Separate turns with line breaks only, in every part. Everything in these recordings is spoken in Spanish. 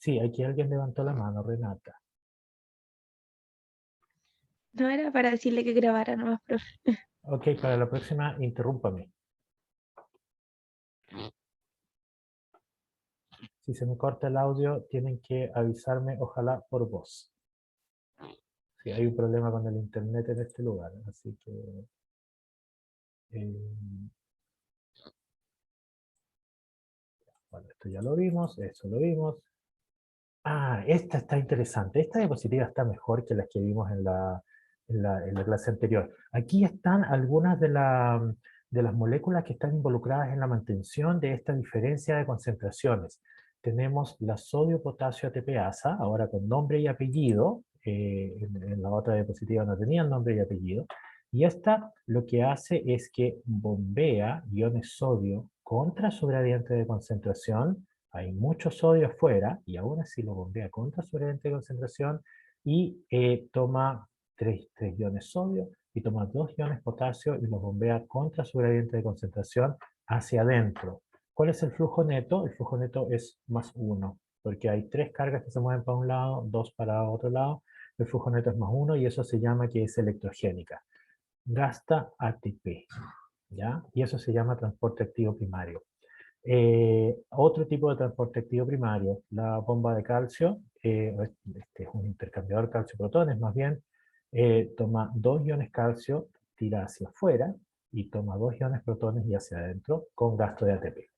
Sí, aquí alguien levantó la mano, Renata.
No era para decirle que grabara nomás, profe.
Ok, para la próxima, interrúmpame. Si se me corta el audio, tienen que avisarme, ojalá por voz. Sí, hay un problema con el internet en este lugar, así que... bueno, esto ya lo vimos, eso lo vimos. Ah, esta está interesante. Esta diapositiva está mejor que las que vimos en la clase anterior. Aquí están algunas de las moléculas que están involucradas en la mantención de esta diferencia de concentraciones. Tenemos la sodio-potasio ATPasa, ahora con nombre y apellido. En la otra diapositiva no tenían nombre y apellido. Y esta lo que hace es que bombea iones sodio contra su gradiente de concentración. Hay mucho sodio afuera y aún así lo bombea contra su gradiente de concentración y toma 3 iones sodio y toma 2 iones potasio y los bombea contra su gradiente de concentración hacia adentro. ¿Cuál es el flujo neto? El flujo neto es +1, porque hay 3 cargas que se mueven para un lado, 2 para otro lado. El flujo neto es +1 y eso se llama que es electrogénica. Gasta ATP, ¿ya? Y eso se llama transporte activo primario. Otro tipo de transporte activo primario, la bomba de calcio, este es un intercambiador calcio-protones más bien, toma 2 iones calcio, tira hacia afuera y toma 2 iones protones y hacia adentro con gasto de ATP.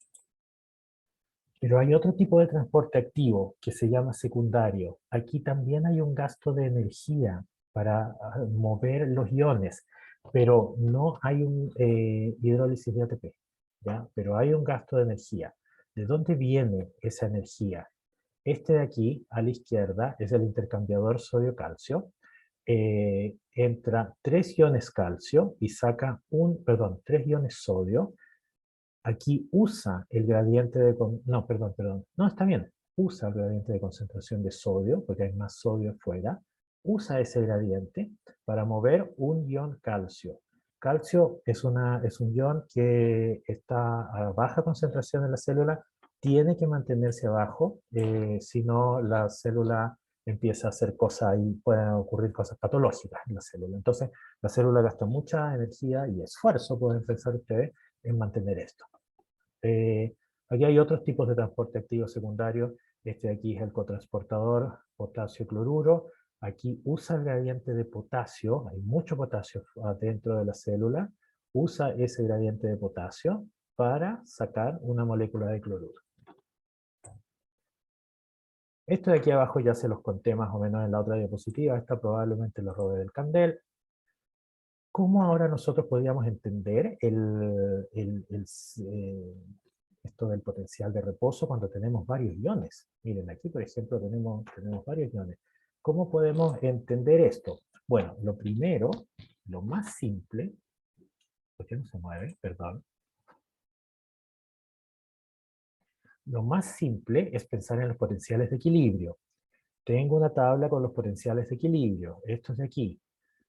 Pero hay otro tipo de transporte activo que se llama secundario. Aquí también hay un gasto de energía para mover los iones, pero no hay un hidrólisis de ATP, ¿ya? Pero hay un gasto de energía. ¿De dónde viene esa energía? Este de aquí, a la izquierda, es el intercambiador sodio-calcio. Entra 3 iones calcio y saca 3 iones sodio. Aquí usa el gradiente de... No, perdón. No, está bien. Usa el gradiente de concentración de sodio, porque hay más sodio afuera. Usa ese gradiente para mover un ion calcio. Calcio es un ion que está a baja concentración en la célula, tiene que mantenerse abajo, si no la célula empieza a hacer cosas y pueden ocurrir cosas patológicas en la célula. Entonces, la célula gasta mucha energía y esfuerzo, pueden pensar ustedes, en mantener esto. Aquí hay otros tipos de transporte activo secundario. Este de aquí es el cotransportador potasio-cloruro. Aquí usa el gradiente de potasio, hay mucho potasio dentro de la célula, usa ese gradiente de potasio para sacar una molécula de cloruro. Esto de aquí abajo ya se los conté más o menos en la otra diapositiva, esta probablemente lo robé del Candel. ¿Cómo ahora nosotros podríamos entender esto del potencial de reposo cuando tenemos varios iones? Miren, aquí por ejemplo tenemos varios iones. ¿Cómo podemos entender esto? Bueno, lo primero, lo más simple, ¿por qué no se mueve? Perdón. Lo más simple es pensar en los potenciales de equilibrio. Tengo una tabla con los potenciales de equilibrio, estos de aquí.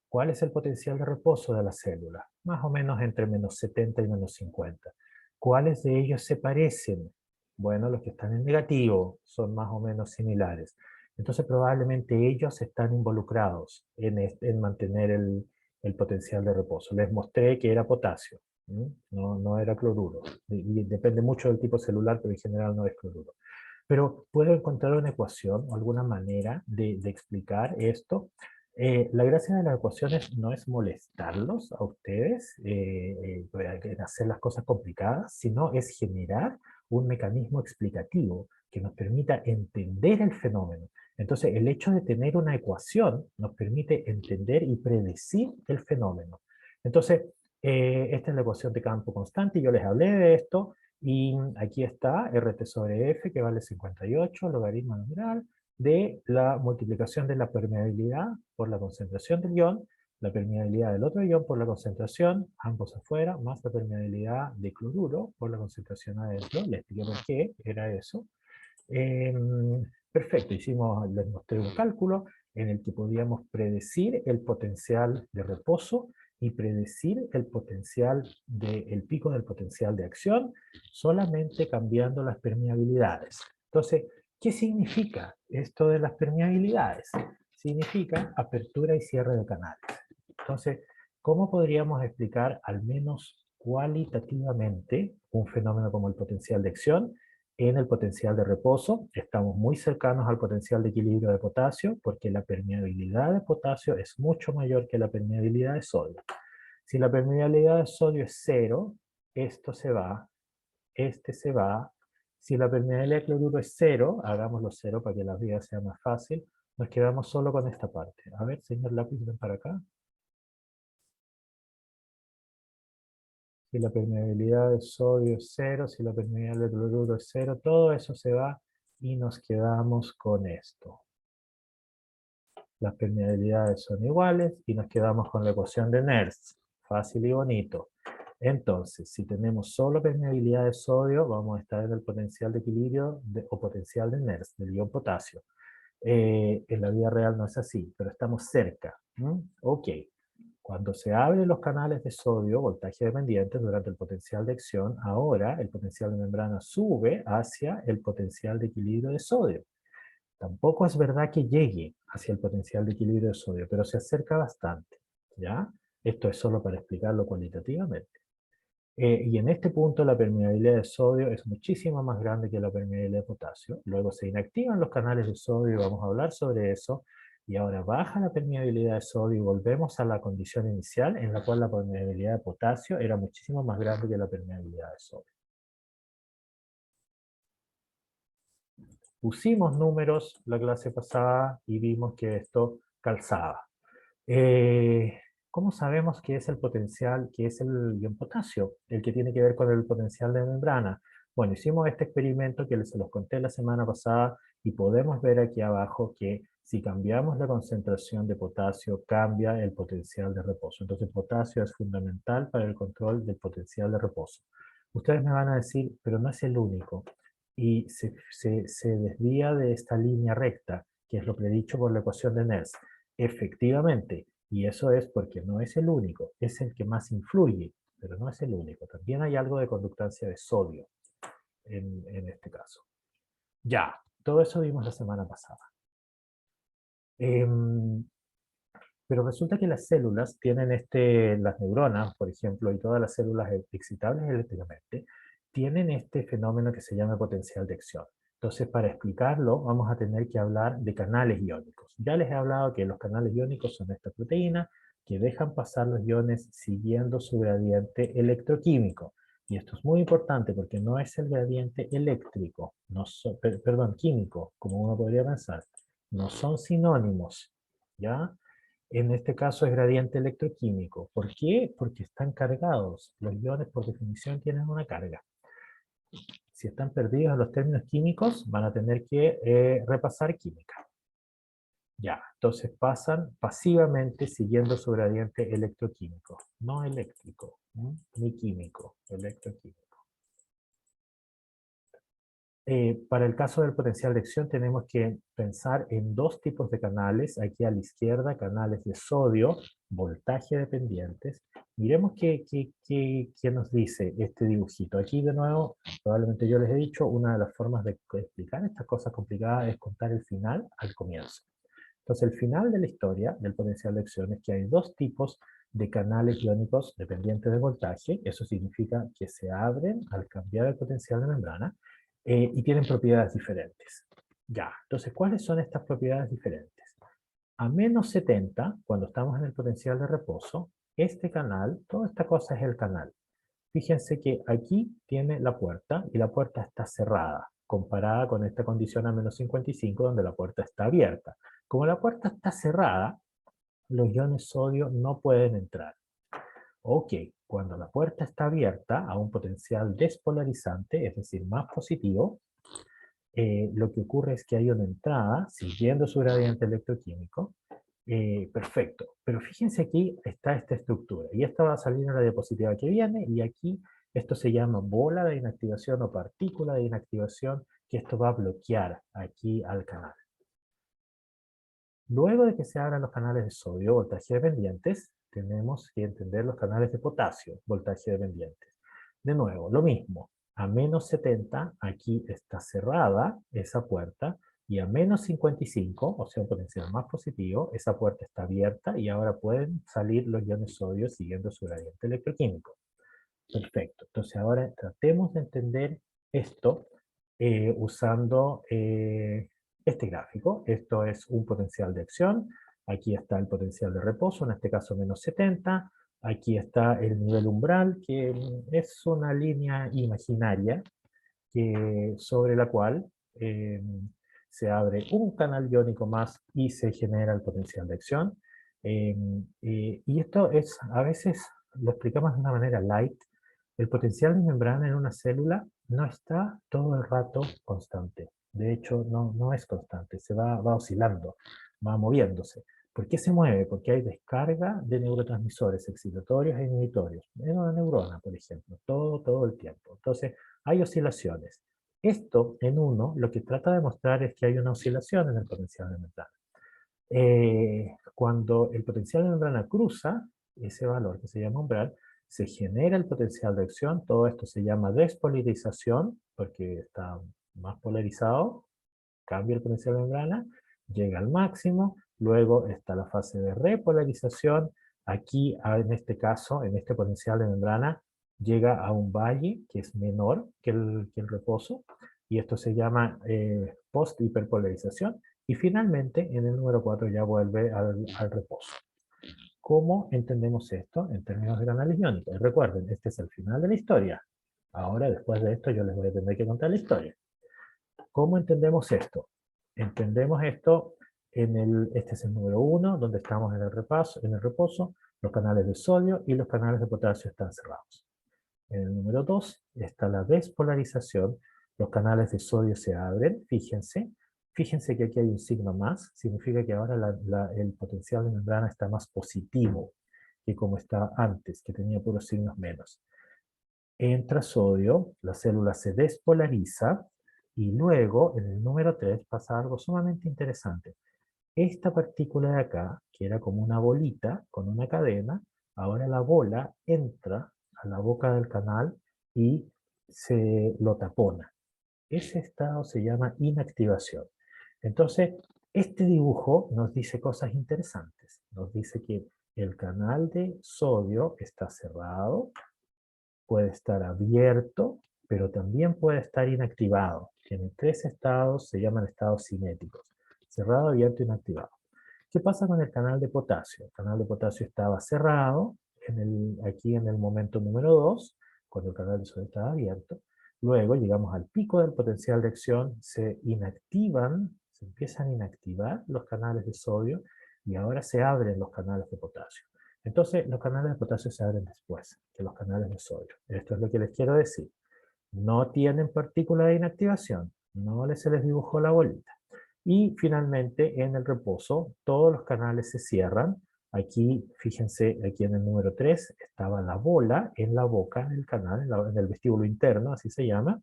¿Cuál es el potencial de reposo de la célula? Más o menos entre -70 y -50. ¿Cuáles de ellos se parecen? Bueno, los que están en negativo son más o menos similares. Entonces probablemente ellos están involucrados en mantener el potencial de reposo. Les mostré que era potasio, no era cloruro. Y depende mucho del tipo celular, pero en general no es cloruro. Pero puedo encontrar una ecuación o alguna manera de explicar esto. La gracia de las ecuaciones no es molestarlos a ustedes en hacer las cosas complicadas, sino es generar un mecanismo explicativo que nos permita entender el fenómeno. Entonces, el hecho de tener una ecuación nos permite entender y predecir el fenómeno. Entonces, esta es la ecuación de campo constante, y yo les hablé de esto, y aquí está RT sobre F, que vale 58, logaritmo numeral, de la multiplicación de la permeabilidad por la concentración del ion, la permeabilidad del otro ion por la concentración, ambos afuera, más la permeabilidad de cloruro por la concentración adentro. Les expliqué por qué era eso. Perfecto, les mostré un cálculo en el que podíamos predecir el potencial de reposo y predecir el pico del potencial de acción solamente cambiando las permeabilidades. Entonces, ¿Qué significa esto de las permeabilidades? Significa apertura y cierre de canales. Entonces, ¿cómo podríamos explicar al menos cualitativamente un fenómeno como el potencial de acción en el potencial de reposo? Estamos muy cercanos al potencial de equilibrio de potasio porque la permeabilidad de potasio es mucho mayor que la permeabilidad de sodio. Si la permeabilidad de sodio es cero, esto se va, este se va. Si la permeabilidad de cloruro es cero, hagámoslo cero para que la vida sea más fácil, nos quedamos solo con esta parte. A ver, señor lápiz, ven para acá. Si la permeabilidad de sodio es cero, si la permeabilidad de cloruro es cero, todo eso se va y nos quedamos con esto. Las permeabilidades son iguales y nos quedamos con la ecuación de Nernst. Fácil y bonito. Entonces, si tenemos solo permeabilidad de sodio, vamos a estar en el potencial de equilibrio o potencial de Nernst, del ion potasio. En la vida real no es así, pero estamos cerca. Ok. Cuando se abren los canales de sodio, voltaje dependiente, durante el potencial de acción, ahora el potencial de membrana sube hacia el potencial de equilibrio de sodio. Tampoco es verdad que llegue hacia el potencial de equilibrio de sodio, pero se acerca bastante. ¿Ya? Esto es solo para explicarlo cualitativamente. Y en este punto la permeabilidad de sodio es muchísimo más grande que la permeabilidad de potasio. Luego se inactivan los canales de sodio y vamos a hablar sobre eso. Y ahora baja la permeabilidad de sodio y volvemos a la condición inicial en la cual la permeabilidad de potasio era muchísimo más grande que la permeabilidad de sodio. Pusimos números la clase pasada y vimos que esto calzaba. ¿Cómo sabemos que es el potencial, que es el ion potasio, el que tiene que ver con el potencial de membrana? Bueno, hicimos este experimento que se los conté la semana pasada y podemos ver aquí abajo que si cambiamos la concentración de potasio, cambia el potencial de reposo. Entonces, potasio es fundamental para el control del potencial de reposo. Ustedes me van a decir, pero no es el único. Y se desvía de esta línea recta, que es lo predicho por la ecuación de Nernst. Efectivamente, y eso es porque no es el único, es el que más influye, pero no es el único. También hay algo de conductancia de sodio en este caso. Ya, todo eso vimos la semana pasada. Pero resulta que las células tienen las neuronas, por ejemplo, y todas las células excitables eléctricamente, tienen este fenómeno que se llama potencial de acción. Entonces, para explicarlo, vamos a tener que hablar de canales iónicos. Ya les he hablado que los canales iónicos son esta proteína que dejan pasar los iones siguiendo su gradiente electroquímico. Y esto es muy importante porque no es el gradiente eléctrico, perdón, químico, como uno podría pensar. No son sinónimos, ¿ya? En este caso es gradiente electroquímico. ¿Por qué? Porque están cargados. Los iones por definición tienen una carga. Si están perdidos en los términos químicos, van a tener que repasar química. Ya, entonces pasan pasivamente siguiendo su gradiente electroquímico. No eléctrico, ni químico, electroquímico. Para el caso del potencial de acción tenemos que pensar en dos tipos de canales. Aquí a la izquierda, canales de sodio, voltaje dependientes. Miremos qué nos dice este dibujito. Aquí de nuevo, probablemente yo les he dicho, una de las formas de explicar estas cosas complicadas es contar el final al comienzo. Entonces el final de la historia del potencial de acción es que hay dos tipos de canales iónicos dependientes de voltaje. Eso significa que se abren al cambiar el potencial de membrana. Y tienen propiedades diferentes. Ya, entonces, ¿cuáles son estas propiedades diferentes? A menos 70, cuando estamos en el potencial de reposo, este canal, toda esta cosa es el canal. Fíjense que aquí tiene la puerta y la puerta está cerrada, comparada con esta condición a menos 55 donde la puerta está abierta. Como la puerta está cerrada, los iones sodio no pueden entrar. Ok, cuando la puerta está abierta a un potencial despolarizante, es decir, más positivo, lo que ocurre es que hay una entrada siguiendo su gradiente electroquímico. Perfecto, pero fíjense aquí está esta estructura y esta va a salir en la diapositiva que viene y aquí esto se llama bola de inactivación o partícula de inactivación que esto va a bloquear aquí al canal. Luego de que se abran los canales de sodio, voltaje dependientes, tenemos que entender los canales de potasio, voltaje dependientes. De nuevo, lo mismo. a menos 70, aquí está cerrada esa puerta, y a menos 55, o sea, un potencial más positivo, esa puerta está abierta y ahora pueden salir los iones sodio siguiendo su gradiente electroquímico. Perfecto. Entonces ahora tratemos de entender esto usando este gráfico. Esto es un potencial de acción. Aquí está el potencial de reposo, en este caso menos 70. Aquí está el nivel umbral, que es una línea imaginaria sobre la cual se abre un canal iónico más y se genera el potencial de acción. Y esto es, a veces lo explicamos de una manera light. El potencial de membrana en una célula no está todo el rato constante. De hecho, no es constante, se va oscilando, va moviéndose. ¿Por qué se mueve? Porque hay descarga de neurotransmisores excitatorios e inhibitorios. En una neurona, por ejemplo, todo el tiempo. Entonces, hay oscilaciones. Esto, en uno, lo que trata de mostrar es que hay una oscilación en el potencial de membrana. Cuando el potencial de membrana cruza ese valor que se llama umbral, se genera el potencial de acción. Todo esto se llama despolarización, porque está más polarizado, cambia el potencial de membrana, llega al máximo, luego está la fase de repolarización. Aquí, en este caso, en este potencial de membrana, llega a un valle que es menor que el reposo, y esto se llama post-hiperpolarización, y finalmente en el número 4 ya vuelve al reposo. ¿Cómo entendemos esto en términos de canales iónicos? Recuerden, este es el final de la historia. Ahora, después de esto, yo les voy a tener que contar la historia. ¿Cómo entendemos esto? Entendemos esto este es el número 1, donde estamos en el reposo, los canales de sodio y los canales de potasio están cerrados. En el número 2 está la despolarización, los canales de sodio se abren, fíjense que aquí hay un signo más, significa que ahora el potencial de membrana está más positivo que como estaba antes, que tenía puros signos menos. Entra sodio, la célula se despolariza, y luego, en el número 3, pasa algo sumamente interesante. Esta partícula de acá, que era como una bolita con una cadena, ahora la bola entra a la boca del canal y se lo tapona. Ese estado se llama inactivación. Entonces, este dibujo nos dice cosas interesantes. Nos dice que el canal de sodio está cerrado, puede estar abierto, pero también puede estar inactivado. Tiene 3 estados, se llaman estados cinéticos: cerrado, abierto, inactivado. ¿Qué pasa con el canal de potasio? El canal de potasio estaba cerrado aquí en el momento número 2, cuando el canal de sodio estaba abierto. Luego llegamos al pico del potencial de acción, se empiezan a inactivar los canales de sodio, y ahora se abren los canales de potasio. Entonces, los canales de potasio se abren después que los canales de sodio. Esto es lo que les quiero decir. No tienen partícula de inactivación, no se les dibujó la bolita. Y finalmente, en el reposo, todos los canales se cierran. Aquí, fíjense, aquí en el número 3 estaba la bola en la boca del canal, en el vestíbulo interno, así se llama.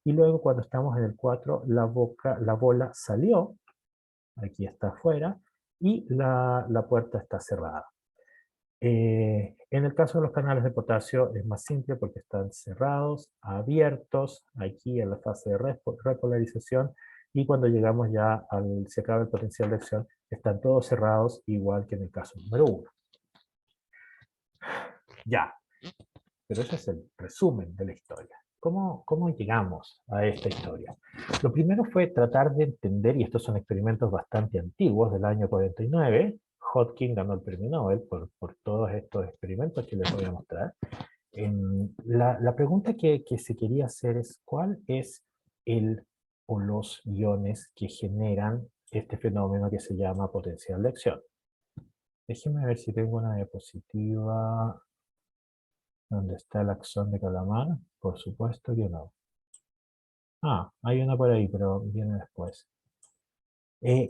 Y luego, cuando estamos en el 4, la bola salió, aquí está afuera, y la puerta está cerrada. En el caso de los canales de potasio es más simple porque están cerrados, abiertos, aquí en la fase de repolarización, y cuando llegamos ya se acaba el potencial de acción, están todos cerrados, igual que en el caso número 1. Ya, pero ese es el resumen de la historia. ¿Cómo llegamos a esta historia? Lo primero fue tratar de entender, y estos son experimentos bastante antiguos, del año 49, Hodgkin ganó el premio Nobel por todos estos experimentos que les voy a mostrar. La pregunta que se quería hacer es: ¿cuál es el o los iones que generan este fenómeno que se llama potencial de acción? Déjenme ver si tengo una diapositiva donde está el axón de Calamar. Por supuesto que no. Ah, hay una por ahí, pero viene después.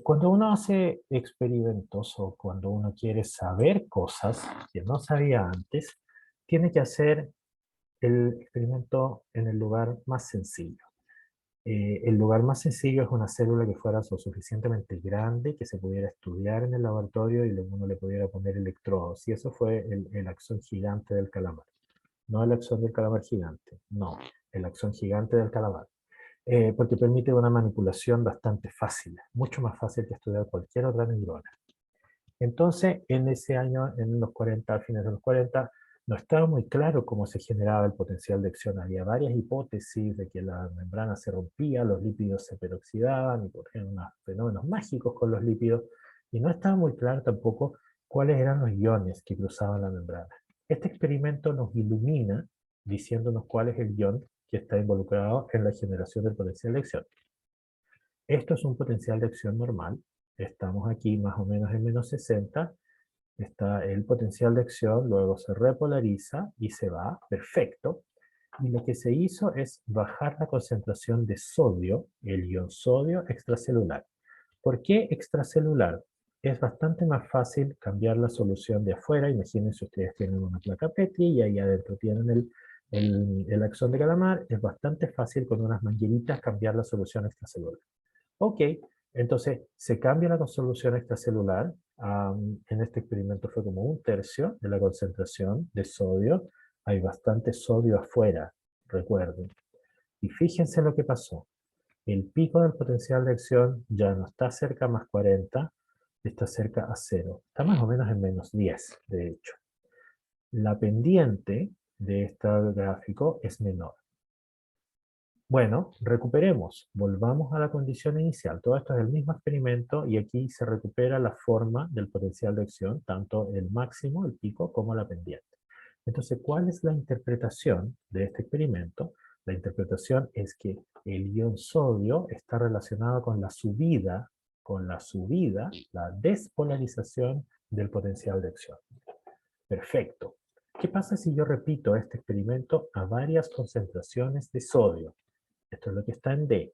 Cuando uno hace experimentos o cuando uno quiere saber cosas que no sabía antes, tiene que hacer el experimento en el lugar más sencillo. El lugar más sencillo es una célula que fuera lo suficientemente grande, que se pudiera estudiar en el laboratorio y uno le pudiera poner electrodos. Y eso fue el axón gigante del calamar. No el axón del calamar gigante, no. el axón gigante del calamar. Porque permite una manipulación bastante fácil, mucho más fácil que estudiar cualquier otra neurona. Entonces, en ese año, en los 40, a fines de los 40, no estaba muy claro cómo se generaba el potencial de acción. Había varias hipótesis de que la membrana se rompía, los lípidos se peroxidaban y ocurrían unos fenómenos mágicos con los lípidos, y no estaba muy claro tampoco cuáles eran los iones que cruzaban la membrana. Este experimento nos ilumina diciéndonos cuál es el ion que está involucrado en la generación del potencial de acción. Esto es un potencial de acción normal. Estamos aquí más o menos en menos 60. Está el potencial de acción, luego se repolariza y se va, perfecto. Y lo que se hizo es bajar la concentración de sodio, el ion sodio extracelular. ¿Por qué extracelular? Es bastante más fácil cambiar la solución de afuera. Imagínense, ustedes tienen una placa Petri y ahí adentro tienen el axón de calamar. Es bastante fácil con unas mangueritas cambiar la solución extracelular. Ok, entonces se cambia la solución extracelular. En este experimento fue como 1/3 de la concentración de sodio. Hay bastante sodio afuera, recuerden. Y fíjense lo que pasó. El pico del potencial de acción ya no está cerca a más 40, está cerca a 0. Está más o menos en menos 10, de hecho. La pendiente de este gráfico es menor. Bueno, recuperemos, volvamos a la condición inicial. Todo esto es el mismo experimento y aquí se recupera la forma del potencial de acción, tanto el máximo, el pico, como la pendiente. Entonces, ¿cuál es la interpretación de este experimento? La interpretación es que el ion sodio está relacionado con la despolarización del potencial de acción. Perfecto. ¿Qué pasa si yo repito este experimento a varias concentraciones de sodio? Esto es lo que está en D.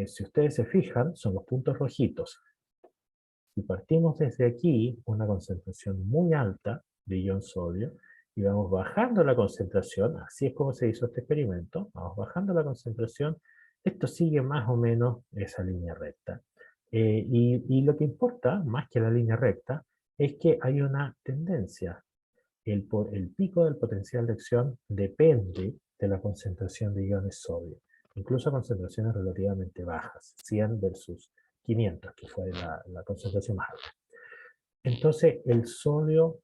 Si ustedes se fijan, son los puntos rojitos. Si partimos desde aquí, una concentración muy alta de ion sodio, y vamos bajando la concentración, así es como se hizo este experimento, vamos bajando la concentración, esto sigue más o menos esa línea recta. Y lo que importa, más que la línea recta, es que hay una tendencia. El pico del potencial de acción depende de la concentración de iones sodio, incluso a concentraciones relativamente bajas, 100 versus 500, que fue la concentración más alta. Entonces, el sodio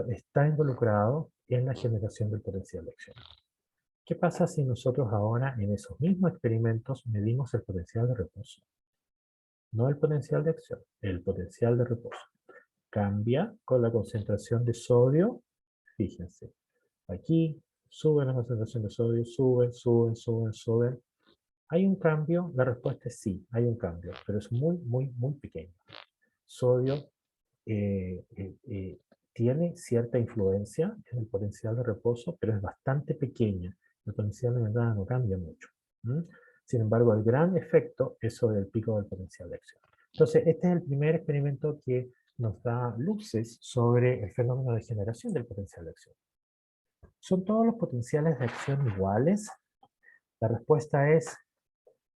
está involucrado en la generación del potencial de acción. ¿Qué pasa si nosotros ahora en esos mismos experimentos medimos el potencial de reposo? No el potencial de acción, el potencial de reposo. Cambia con la concentración de sodio. Fíjense, aquí sube la concentración de sodio, suben. ¿Hay un cambio? La respuesta es sí, hay un cambio, pero es muy pequeño. Sodio tiene cierta influencia en el potencial de reposo, pero es bastante pequeña. El potencial de membrana no cambia mucho. Sin embargo, el gran efecto es sobre el pico del potencial de acción. Entonces, este es el primer experimento que nos da luces sobre el fenómeno de generación del potencial de acción. ¿Son todos los potenciales de acción iguales? La respuesta es,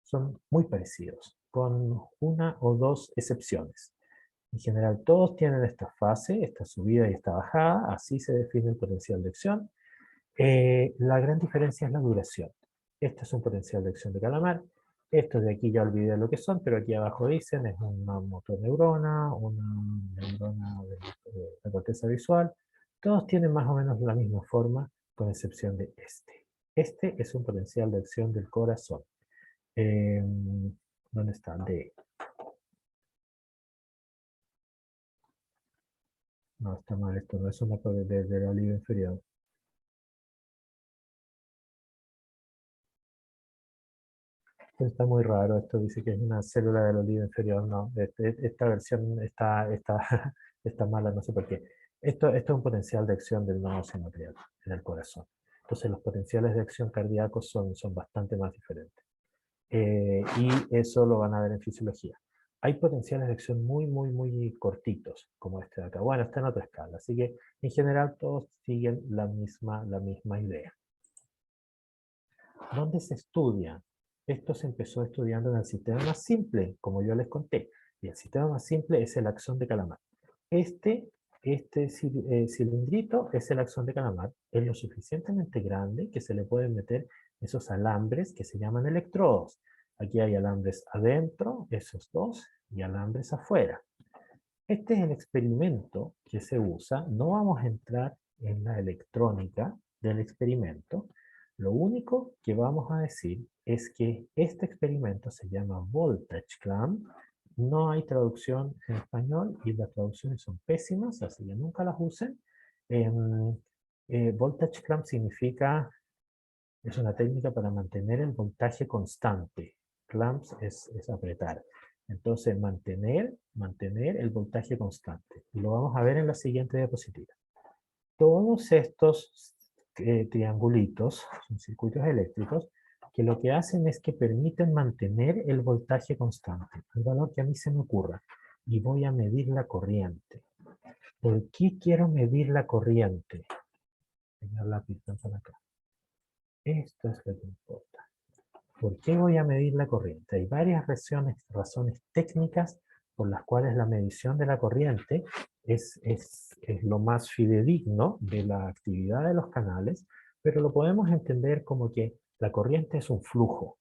son muy parecidos, con una o dos excepciones. En general, todos tienen esta fase, esta subida y esta bajada, así se define el potencial de acción. La gran diferencia es la duración. Este es un potencial de acción de calamar. Estos de aquí ya olvidé lo que son, pero aquí abajo dicen, es una motoneurona, una neurona de la corteza visual. Todos tienen más o menos la misma forma, con excepción de este. Este es un potencial de acción del corazón. ¿Dónde está? D. No, está mal, esto no es una de la liga inferior. Está muy raro, esto dice que es una célula del olivo inferior, no, esta versión está mala, no sé por qué. Esto es un potencial de acción del nodo sinoatrial en el corazón. Entonces los potenciales de acción cardíacos son bastante más diferentes. Y eso lo van a ver en fisiología. Hay potenciales de acción muy cortitos, como este de acá. Bueno, está en otra escala, así que en general todos siguen la misma idea. ¿Dónde se estudia? Esto se empezó estudiando en el sistema más simple, como yo les conté. Y el sistema más simple es el axón de calamar. Este Este cilindrito es el axón de Calamat. Es lo suficientemente grande que se le pueden meter esos alambres que se llaman electrodos. Aquí hay alambres adentro, esos dos, y alambres afuera. Este es el experimento que se usa. No vamos a entrar en la electrónica del experimento. Lo único que vamos a decir es que este experimento se llama voltage clamp. No hay traducción en español y las traducciones son pésimas, así que nunca las usen. Voltage clamp significa, es una técnica para mantener el voltaje constante. Clamps es apretar. Entonces, mantener el voltaje constante. Y lo vamos a ver en la siguiente diapositiva. Todos estos triangulitos son circuitos eléctricos que lo que hacen es que permiten mantener el voltaje constante, el valor que a mí se me ocurra. Y voy a medir la corriente. ¿Por qué quiero medir la corriente? Señor lápiz, ven para acá. Esto es lo que importa. ¿Por qué voy a medir la corriente? Hay varias razones técnicas por las cuales la medición de la corriente es lo más fidedigno de la actividad de los canales, pero lo podemos entender como que la corriente es un flujo.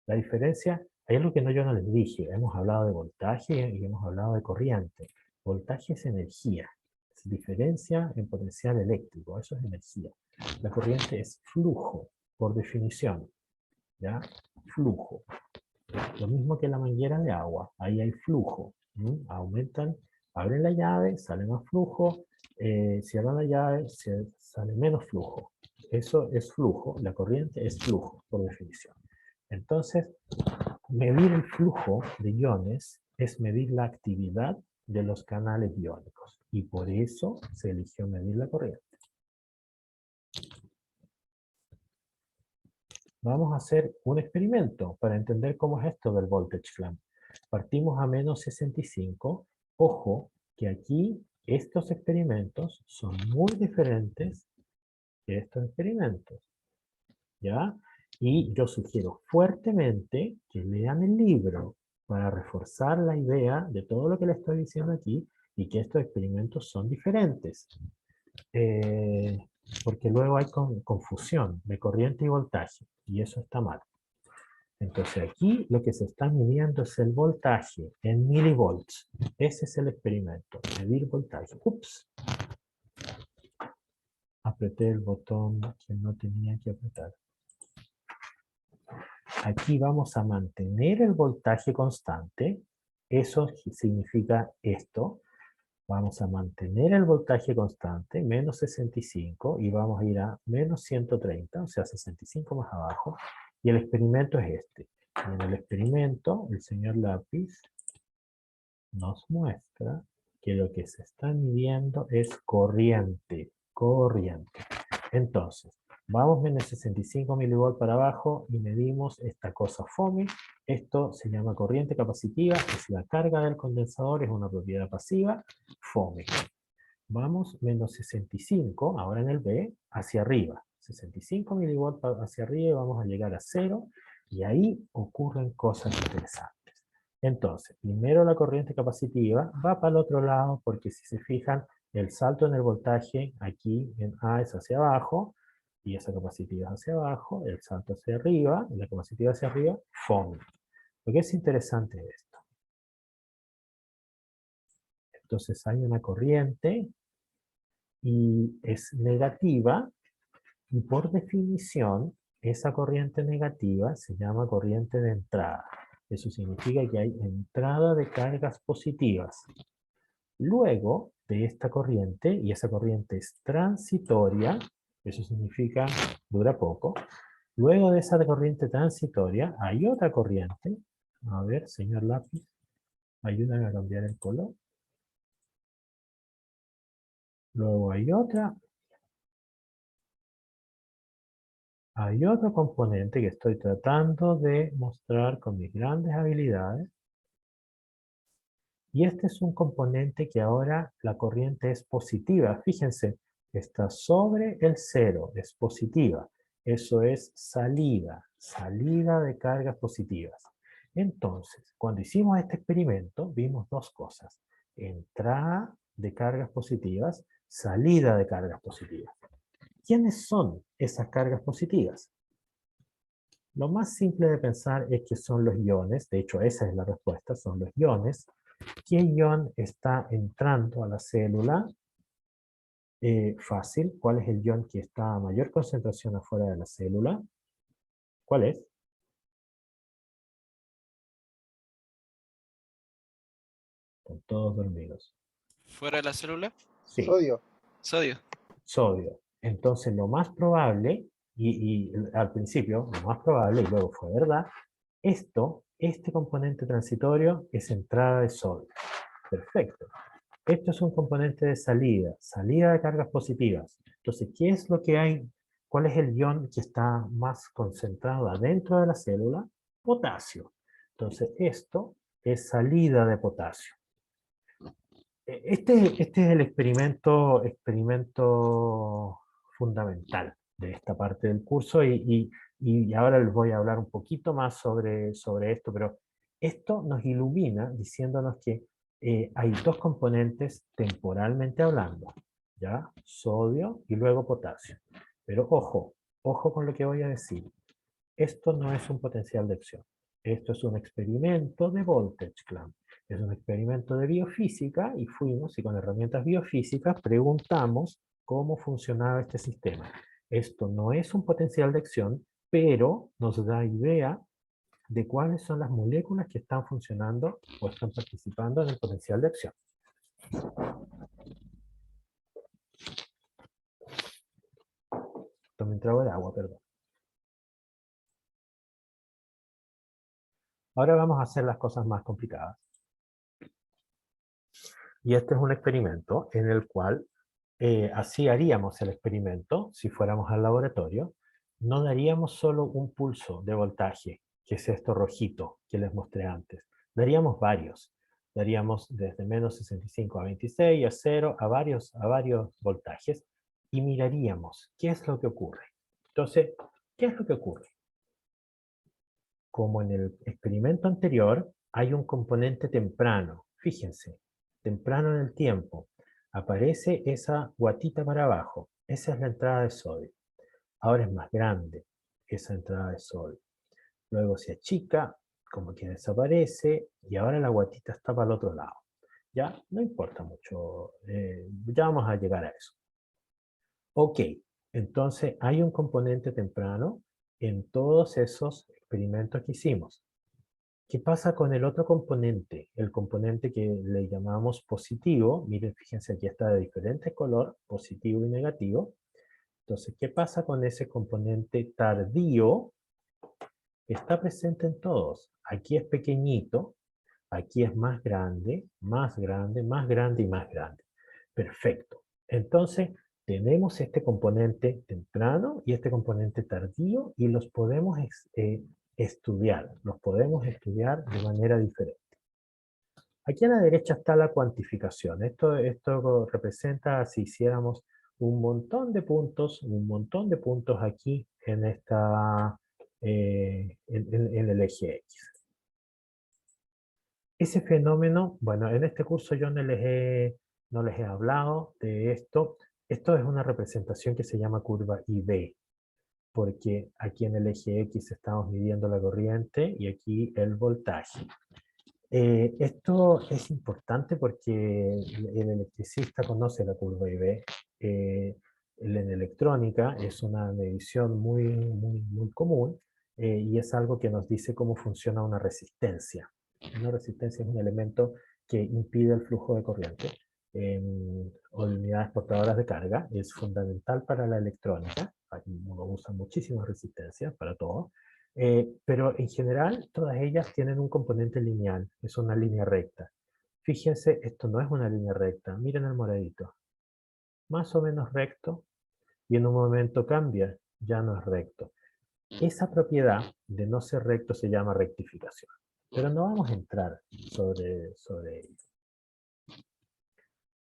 La diferencia, hay algo que yo no les dije, hemos hablado de voltaje y hemos hablado de corriente. Voltaje es energía, es diferencia en potencial eléctrico, eso es energía. La corriente es flujo, por definición. ¿Ya? Flujo. Lo mismo que la manguera de agua, ahí hay flujo. Aumentan, abren la llave, sale más flujo, cierran la llave, sale menos flujo. Eso es flujo, la corriente es flujo, por definición. Entonces, medir el flujo de iones es medir la actividad de los canales iónicos. Y por eso se eligió medir la corriente. Vamos a hacer un experimento para entender cómo es esto del voltage clamp. Partimos a menos 65. Ojo, que aquí estos experimentos son muy diferentes que estos experimentos. ¿Ya? Y yo sugiero fuertemente que lean el libro para reforzar la idea de todo lo que les estoy diciendo aquí y que estos experimentos son diferentes. Porque luego hay confusión de corriente y voltaje, y eso está mal. Entonces aquí lo que se está midiendo es el voltaje en milivolts. Ese es el experimento, medir voltaje. Ups. Apreté el botón que no tenía que apretar. Aquí vamos a mantener el voltaje constante. Eso significa esto. Vamos a mantener el voltaje constante, menos 65, y vamos a ir a menos 130, o sea, 65 más abajo. Y el experimento es este. Y en el experimento, el señor lápiz nos muestra que lo que se está midiendo es corriente. Corriente. Entonces, vamos menos 65 milivolts para abajo y medimos esta cosa FOMI. Esto se llama corriente capacitiva, es la carga del condensador, es una propiedad pasiva, FOMI. Vamos menos 65, ahora en el B, hacia arriba. 65 milivolts hacia arriba y vamos a llegar a 0 y ahí ocurren cosas interesantes. Entonces, primero la corriente capacitiva va para el otro lado porque si se fijan, el salto en el voltaje aquí en A es hacia abajo y esa capacitiva es hacia abajo, el salto hacia arriba y la capacitiva hacia arriba, FOMI. Lo que es interesante es esto. Entonces hay una corriente y es negativa y por definición esa corriente negativa se llama corriente de entrada. Eso significa que hay entrada de cargas positivas. Luego de esta corriente, y esa corriente es transitoria, eso significa dura poco, luego de esa corriente transitoria hay otra corriente. A ver, señor lápiz, ayúdame a cambiar el color. Luego hay otra. Hay otro componente que estoy tratando de mostrar con mis grandes habilidades. Y este es un componente que ahora la corriente es positiva. Fíjense, está sobre el cero, es positiva. Eso es salida, salida de cargas positivas. Entonces, cuando hicimos este experimento, vimos dos cosas. Entrada de cargas positivas, salida de cargas positivas. ¿Quiénes son esas cargas positivas? Lo más simple de pensar es que son los iones, de hecho esa es la respuesta, son los iones. ¿Qué ion está entrando a la célula? Fácil. ¿Cuál es el ion que está a mayor concentración afuera de la célula? ¿Cuál es? Están todos dormidos.
¿Fuera de la célula?
Sí.
Sodio.
Sodio.
Sodio. Entonces lo más probable, y al principio, lo más probable, y luego fue verdad, este componente transitorio es entrada de sodio. Perfecto. Esto es un componente de salida, salida de cargas positivas. Entonces, ¿qué es lo que hay? ¿Cuál es el ion que está más concentrado adentro de la célula? Potasio. Entonces, esto es salida de potasio. Este es el experimento fundamental de esta parte del curso y ahora les voy a hablar un poquito más sobre esto, pero esto nos ilumina diciéndonos que hay dos componentes temporalmente hablando, ¿ya? Sodio y luego potasio. Pero ojo con lo que voy a decir. Esto no es un potencial de acción. Esto es un experimento de voltage clamp. Es un experimento de biofísica y fuimos y con herramientas biofísicas preguntamos cómo funcionaba este sistema. Esto no es un potencial de acción, pero nos da idea de cuáles son las moléculas que están funcionando o están participando en el potencial de acción. Tome un trago de agua, perdón. Ahora vamos a hacer las cosas más complicadas. Y este es un experimento en el cual así haríamos el experimento si fuéramos al laboratorio. No daríamos solo un pulso de voltaje, que es esto rojito que les mostré antes. Daríamos varios. Daríamos desde menos 65 a 26, a 0, a varios voltajes. Y miraríamos qué es lo que ocurre. Entonces, ¿qué es lo que ocurre? Como en el experimento anterior, hay un componente temprano. Fíjense, temprano en el tiempo. Aparece esa guatita para abajo. Esa es la entrada de sodio. Ahora es más grande esa entrada de sodio. Luego se achica, como que desaparece, y ahora la guatita está para el otro lado. ¿Ya? No importa mucho. Ya vamos a llegar a eso. Ok, entonces hay un componente temprano en todos esos experimentos que hicimos. ¿Qué pasa con el otro componente? El componente que le llamamos positivo. Miren, fíjense, aquí está de diferente color, positivo y negativo. Entonces, ¿qué pasa con ese componente tardío? Está presente en todos. Aquí es pequeñito, aquí es más grande, más grande, más grande y más grande. Perfecto. Entonces, tenemos este componente temprano y este componente tardío y los podemos estudiar. Los podemos estudiar de manera diferente. Aquí a la derecha está la cuantificación. Esto representa si hiciéramos un montón de puntos aquí en, en el eje X. Ese fenómeno, bueno, en este curso yo no les he hablado de esto. Esto es una representación que se llama curva IV, porque aquí en el eje X estamos midiendo la corriente y aquí el voltaje. Esto es importante porque el electricista conoce la curva IV. En electrónica es una medición muy común y es algo que nos dice cómo funciona una resistencia. Una resistencia es un elemento que impide el flujo de corriente o de unidades portadoras de carga. Es fundamental para la electrónica. Uno usa muchísimas resistencias para todo. Pero en general todas ellas tienen un componente lineal, es una línea recta. Fíjense, esto no es una línea recta, miren el moradito. Más o menos recto, y en un momento cambia, ya no es recto. Esa propiedad de no ser recto se llama rectificación. Pero no vamos a entrar sobre ello.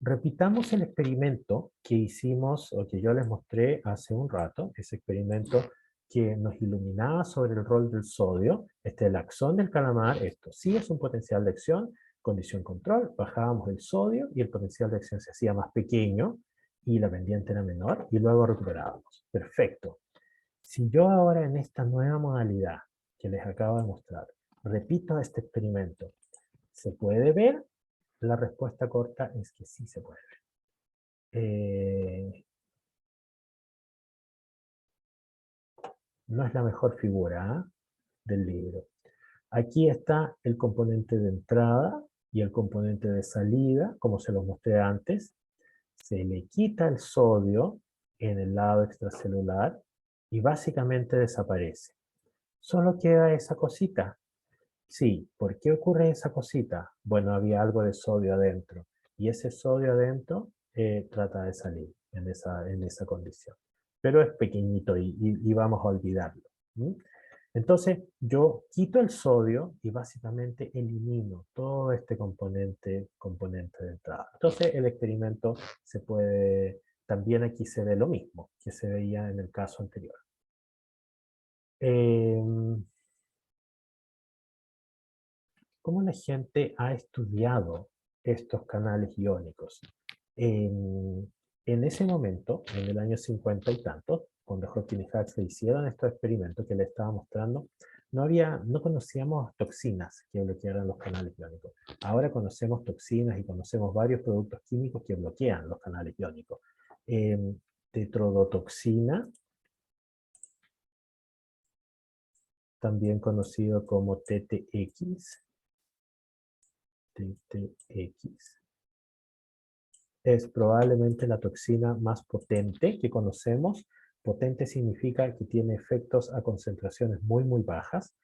Repitamos el experimento que hicimos, o que yo les mostré hace un rato, ese experimento que nos iluminaba sobre el rol del sodio, el axón del calamar, esto sí es un potencial de acción, Condición control, bajábamos el sodio y el potencial de acción se hacía más pequeño y la pendiente era menor y luego recuperábamos. Perfecto. Si yo ahora en esta nueva modalidad que les acabo de mostrar, repito este experimento, ¿se puede ver? La respuesta corta es que sí se puede ver. No es la mejor figura del libro. Aquí está el componente de entrada y el componente de salida, como se los mostré antes. Se le quita el sodio en el lado extracelular y básicamente desaparece. Solo queda esa cosita. Sí, ¿por qué ocurre esa cosita? Bueno, había algo de sodio adentro y ese sodio adentro trata de salir en esa condición. Pero es pequeñito y vamos a olvidarlo. ¿Mm? Entonces, yo quito el sodio y básicamente elimino todo este componente de entrada. Entonces, el experimento se puede, también aquí se ve lo mismo que se veía en el caso anterior. ¿Cómo la gente ha estudiado estos canales iónicos? En ese momento, en el año 50 y tanto, cuando Hawking y Huxley hicieron estos experimentos que les estaba mostrando, no conocíamos toxinas que bloquearan los canales iónicos. Ahora conocemos toxinas y conocemos varios productos químicos que bloquean los canales iónicos. Tetrodotoxina, también conocido como TTX, es probablemente la toxina más potente que conocemos. Potente significa que tiene efectos a concentraciones muy, muy bajas.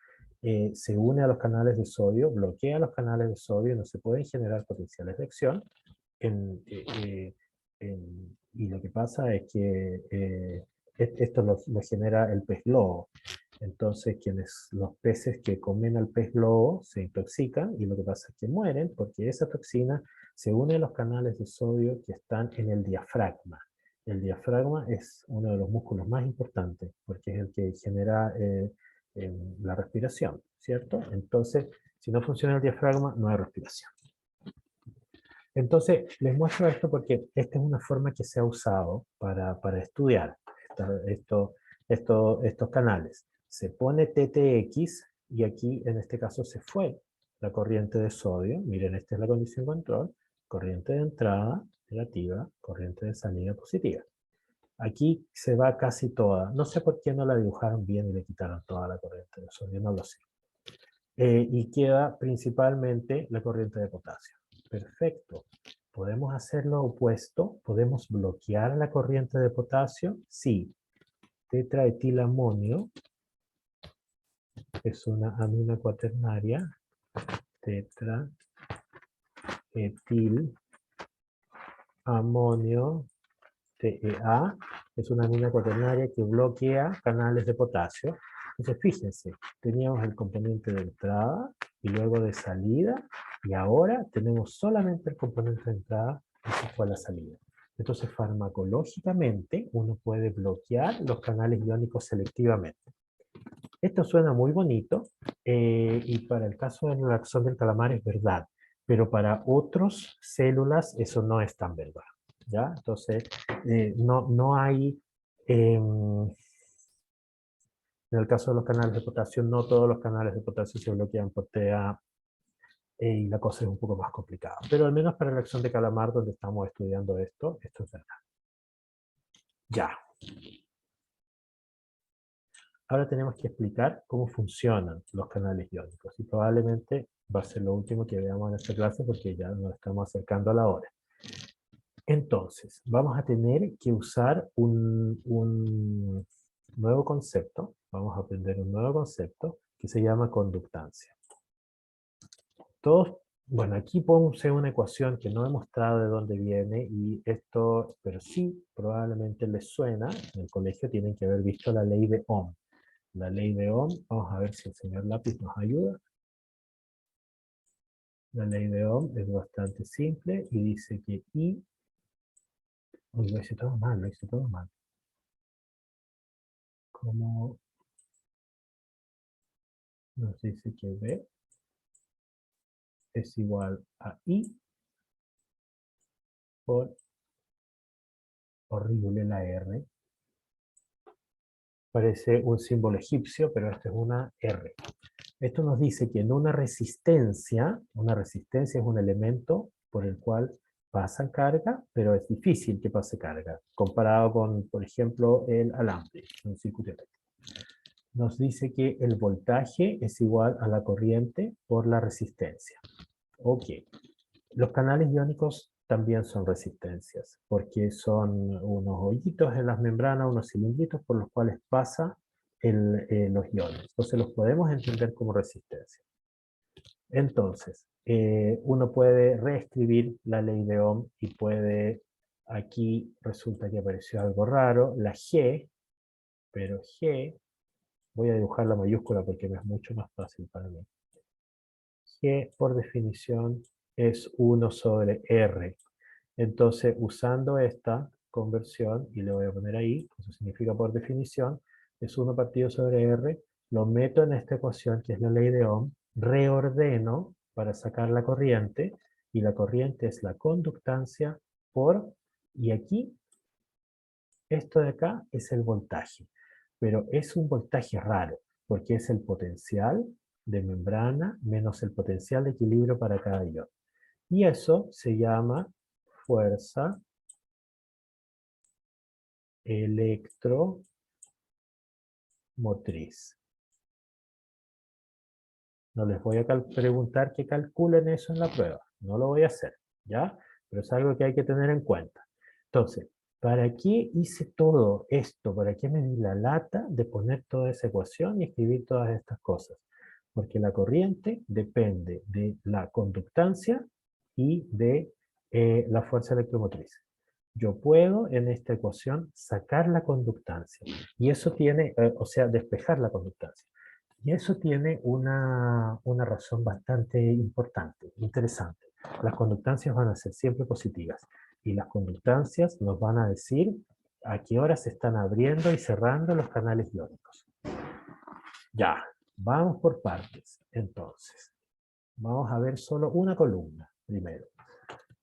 Se une a los canales de sodio, bloquea los canales de sodio, no se pueden generar potenciales de acción. Y lo que pasa es que esto lo genera el pez globo. Entonces, los peces que comen al pez globo se intoxican y lo que pasa es que mueren porque esa toxina se une a los canales de sodio que están en el diafragma. El diafragma es uno de los músculos más importantes porque es el que genera la respiración, ¿cierto? Entonces, si no funciona el diafragma, no hay respiración. Entonces, les muestro esto porque esta es una forma que se ha usado para estudiar estos canales. Se pone TTX y aquí, en este caso, se fue la corriente de sodio. Miren, esta es la condición control. Corriente de entrada negativa, corriente de salida positiva. Aquí se va casi toda. No sé por qué no la dibujaron bien y le quitaron toda la corriente de sodio, no lo sé. Y queda principalmente la corriente de potasio. Perfecto. ¿Podemos hacer lo opuesto? ¿Podemos bloquear la corriente de potasio? Sí. Tetraetilamonio es una amina cuaternaria. Tetraetilamonio, TEA, es una amina cuaternaria que bloquea canales de potasio. Entonces, fíjense, teníamos el componente de entrada y luego de salida, y ahora tenemos solamente el componente de entrada y se fue a la salida. Entonces, farmacológicamente, uno puede bloquear los canales iónicos selectivamente. Esto suena muy bonito, y para el caso de la reacción del calamar es verdad, pero para otras células eso no es tan verdad. ¿Ya? Entonces, no hay, en el caso de los canales de potasio, no todos los canales de potasio se bloquean por TEA, y la cosa es un poco más complicada. Pero al menos para la reacción de calamar, donde estamos estudiando esto es verdad. Ya. Ahora tenemos que explicar cómo funcionan los canales iónicos. Y probablemente va a ser lo último que veamos en esta clase porque ya nos estamos acercando a la hora. Entonces, vamos a tener que usar un nuevo concepto. Vamos a aprender un nuevo concepto que se llama conductancia. Bueno, aquí puse una ecuación que no he mostrado de dónde viene y esto, pero sí, probablemente les suena. En el colegio tienen que haber visto la ley de Ohm. La ley de Ohm, vamos a ver si el señor lápiz nos ayuda. La ley de Ohm es bastante simple y dice que I... Uy, lo hice todo mal, lo hice todo mal. Como nos dice que B es igual a I por, horrible la R. Parece un símbolo egipcio, pero esto es una R. Esto nos dice que en una resistencia es un elemento por el cual pasa carga, pero es difícil que pase carga, comparado con, por ejemplo, el alambre, un circuito eléctrico. Nos dice que el voltaje es igual a la corriente por la resistencia. Ok. Los canales iónicos también son resistencias, porque son unos hoyitos en las membranas, unos cilindritos por los cuales pasa los iones. Entonces los podemos entender como resistencia. Entonces, uno puede reescribir la ley de Ohm y puede, aquí resulta que apareció algo raro, la G, pero G, voy a dibujar la mayúscula porque me es mucho más fácil para mí. G, por definición, es 1 sobre R. Entonces, usando esta conversión, y le voy a poner ahí, eso significa por definición, es 1 partido sobre R, lo meto en esta ecuación, que es la ley de Ohm, reordeno para sacar la corriente, y la corriente es la conductancia por, y aquí, esto de acá es el voltaje, pero es un voltaje raro, porque es el potencial de membrana menos el potencial de equilibrio para cada ion. Y eso se llama fuerza electromotriz. No les voy a preguntar que calculen eso en la prueba. No lo voy a hacer, ¿ya? Pero es algo que hay que tener en cuenta. Entonces, ¿para qué hice todo esto? ¿Para qué me di la lata de poner toda esa ecuación y escribir todas estas cosas? Porque la corriente depende de la conductancia y de la fuerza electromotriz. Yo puedo en esta ecuación sacar la conductancia. Y eso tiene, o sea, despejar la conductancia. Y eso tiene una razón bastante importante, interesante. Las conductancias van a ser siempre positivas. Y las conductancias nos van a decir a qué hora se están abriendo y cerrando los canales iónicos. Ya, vamos por partes. Entonces, vamos a ver solo una columna primero.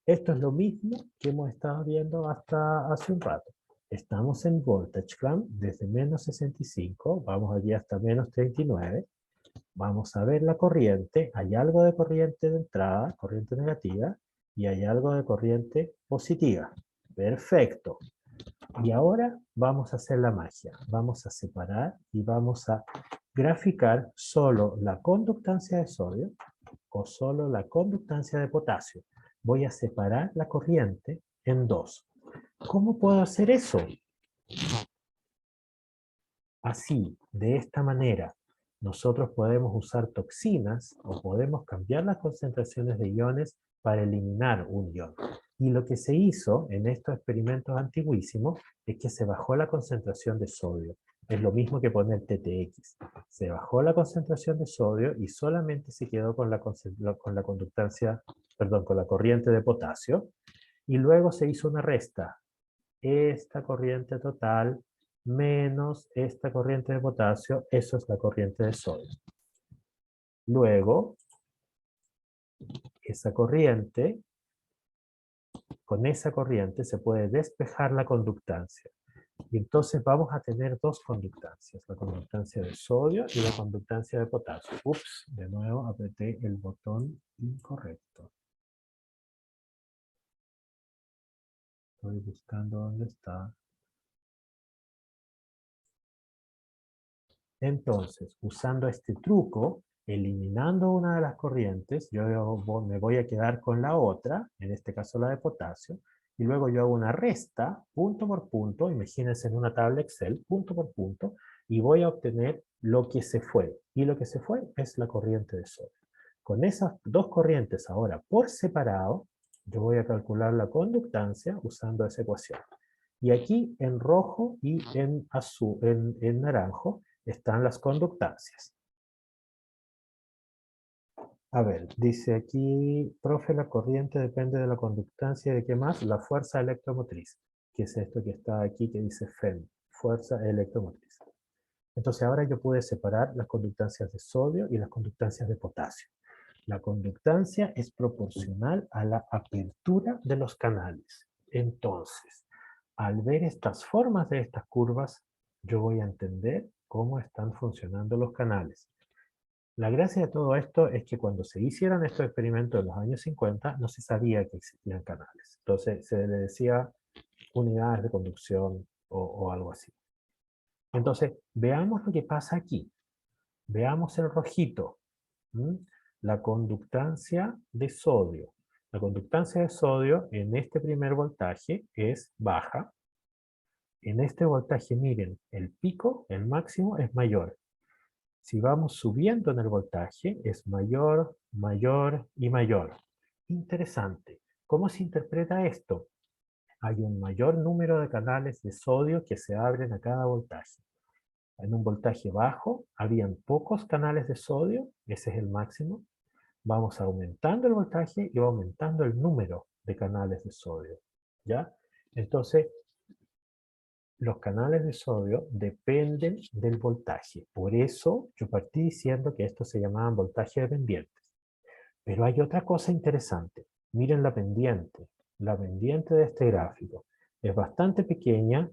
Esto es lo mismo que hemos estado viendo hasta hace un rato. Estamos en voltage clamp desde menos 65, vamos allí hasta menos 39. Vamos a ver la corriente. Hay algo de corriente de entrada, corriente negativa, y hay algo de corriente positiva. Perfecto. Y ahora vamos a hacer la magia. Vamos a separar y vamos a graficar solo la conductancia de sodio o solo la conductancia de potasio. Voy a separar la corriente en dos. ¿Cómo puedo hacer eso? Así, de esta manera, nosotros podemos usar toxinas o podemos cambiar las concentraciones de iones para eliminar un ion. Y lo que se hizo en estos experimentos antiguísimos es que se bajó la concentración de sodio. Es lo mismo que poner TTX. Se bajó la concentración de sodio y solamente se quedó con la conductancia, perdón, con la corriente de potasio. Y luego se hizo una resta. Esta corriente total menos esta corriente de potasio, eso es la corriente de sodio. Luego, esa corriente, con esa corriente se puede despejar la conductancia. Y entonces vamos a tener dos conductancias, la conductancia de sodio y la conductancia de potasio. Ups, de nuevo apreté el botón incorrecto. Estoy buscando dónde está. Entonces, usando este truco, eliminando una de las corrientes, yo me voy a quedar con la otra, en este caso la de potasio, y luego yo hago una resta, punto por punto, imagínense en una tabla Excel, punto por punto, y voy a obtener lo que se fue. Y lo que se fue es la corriente de sodio. Con esas dos corrientes ahora por separado, yo voy a calcular la conductancia usando esa ecuación. Y aquí en rojo y en azul, en naranjo, están las conductancias. A ver, dice aquí, profe, la corriente depende de la conductancia, ¿de qué más? La fuerza electromotriz, que es esto que está aquí que dice FEM, fuerza electromotriz. Entonces ahora yo pude separar las conductancias de sodio y las conductancias de potasio. La conductancia es proporcional a la apertura de los canales. Entonces, al ver estas formas de estas curvas, yo voy a entender cómo están funcionando los canales. La gracia de todo esto es que cuando se hicieron estos experimentos en los años 50, no se sabía que existían canales. Entonces se le decía unidades de conducción o algo así. Entonces, veamos lo que pasa aquí. Veamos el rojito. ¿Mm? La conductancia de sodio. La conductancia de sodio en este primer voltaje es baja. En este voltaje, miren, el pico, el máximo, es mayor. Si vamos subiendo en el voltaje, es mayor, mayor y mayor. Interesante. ¿Cómo se interpreta esto? Hay un mayor número de canales de sodio que se abren a cada voltaje. En un voltaje bajo, habían pocos canales de sodio, ese es el máximo. Vamos aumentando el voltaje y va aumentando el número de canales de sodio. ¿Ya? Entonces, los canales de sodio dependen del voltaje. Por eso yo partí diciendo que estos se llamaban voltajes dependientes. Pero hay otra cosa interesante. Miren la pendiente. La pendiente de este gráfico es bastante pequeña.